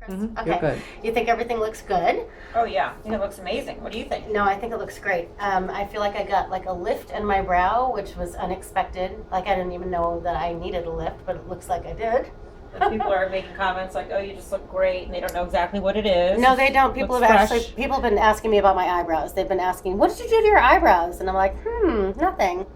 Mm-hmm. Okay. You're good. You think everything looks good? Oh yeah, I think it looks amazing. What do you think? No, I think it looks great. I feel like I got like a lift in my brow, which was unexpected. Like I didn't even know that I needed a lift, but it looks like I did. People are making comments like, "Oh, you just look great," and they don't know exactly what it is. No, they don't. People Looks have fresh. people have been asking me about my eyebrows. They've been asking, "What did you do to your eyebrows?" And I'm like, nothing.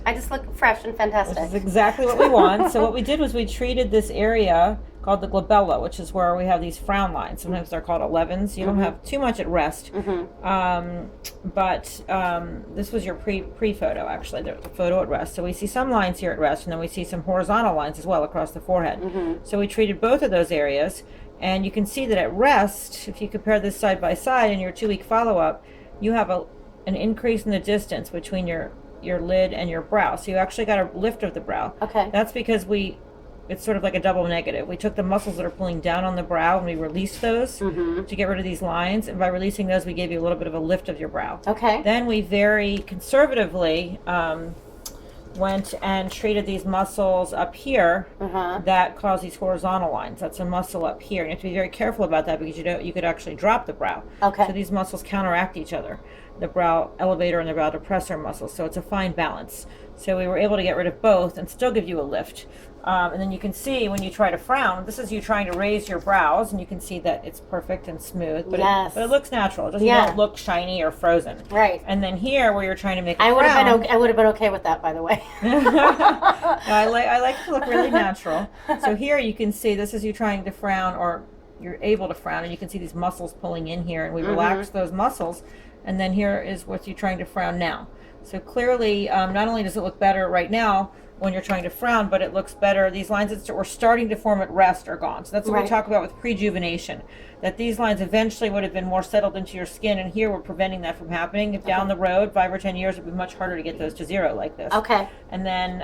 I just look fresh and This fantastic. is exactly what we want. So what we did was we treated this area called the glabella, which is where we have these frown lines. Sometimes they're called 11s. You don't have too much at rest. But this was your pre photo actually, the photo at rest. So we see some lines here at rest, and then we see some horizontal lines as well across the forehead. So we treated both of those areas, and you can see that at rest, if you compare this side by side in your 2-week follow-up, you have an increase in the distance between your lid and your brow. So you actually got a lift of the brow. Okay. That's because it's sort of like a double negative. We took the muscles that are pulling down on the brow and we released those to get rid of these lines. And by releasing those, we gave you a little bit of a lift of your brow. Okay. Then we very conservatively went and treated these muscles up here that cause these horizontal lines. That's a muscle up here. And you have to be very careful about that because you could actually drop the brow. Okay. So these muscles counteract each other, the brow elevator and the brow depressor muscles. So it's a fine balance. So we were able to get rid of both and still give you a lift. And then you can see when you try to frown, this is you trying to raise your brows, and you can see that it's perfect and smooth, but, but it looks natural. It doesn't don't look shiny or frozen. Right. And then here, where you're trying to make I would have been okay with that, by the way. I like it to look really natural. So here you can see this is you trying to frown, or you're able to frown, and you can see these muscles pulling in here, and we relax those muscles. And then here is what you're trying to frown now. So clearly, not only does it look better right now when you're trying to frown, but it looks better. These lines that were starting to form at rest are gone. So that's what we talk about with prejuvenation, that these lines eventually would have been more settled into your skin, and here we're preventing that from happening. If down the road, 5 or 10 years, it would be much harder to get those to zero like this. Okay. And then,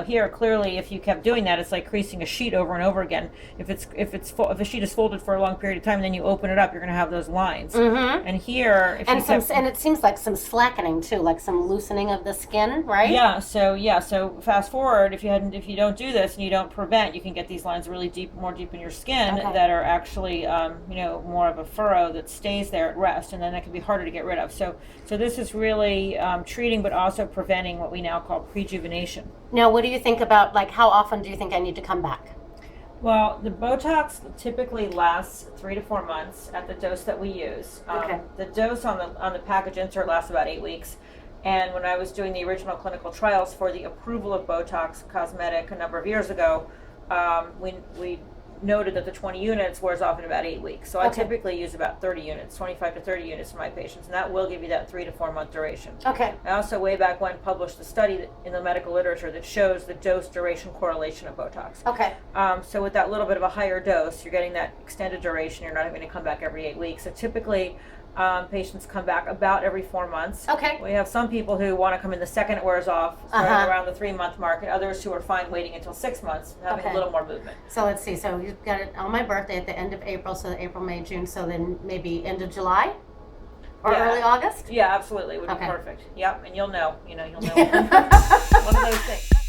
here clearly, if you kept doing that, it's like creasing a sheet over and over again. If a sheet is folded for a long period of time, and then you open it up, you're going to have those lines. And here, and it seems like some slackening too, like some loosening of the skin, right? Yeah. So fast forward, if you don't do this and you don't prevent, you can get these lines really more deep in your skin that are actually more of a furrow that stays there at rest, and then that can be harder to get rid of. So this is really treating, but also preventing what we now call prejuvenation. Now, what do you think about, like, how often do you think I need to come back? Well, the Botox typically lasts 3 to 4 months at the dose that we use. The dose on the package insert lasts about 8 weeks. And when I was doing the original clinical trials for the approval of Botox Cosmetic a number of years ago, we noted that the 20 units wears off in about 8 weeks. So I typically use about 30 units, 25 to 30 units for my patients, and that will give you that 3 to 4 month duration. Okay. I also, way back when, published a study in the medical literature that shows the dose duration correlation of Botox. Okay. So with that little bit of a higher dose, you're getting that extended duration. You're not having to come back every 8 weeks. So typically, patients come back about every 4 months. Okay. We have some people who want to come in the second it wears off, starting around the 3-month mark, and others who are fine waiting until 6 months, having a little more movement. So let's see. So you've got it on my birthday at the end of April, so April, May, June. So then maybe end of July or early August? Yeah, absolutely. It would be perfect. Yep, and you'll know. One of those things.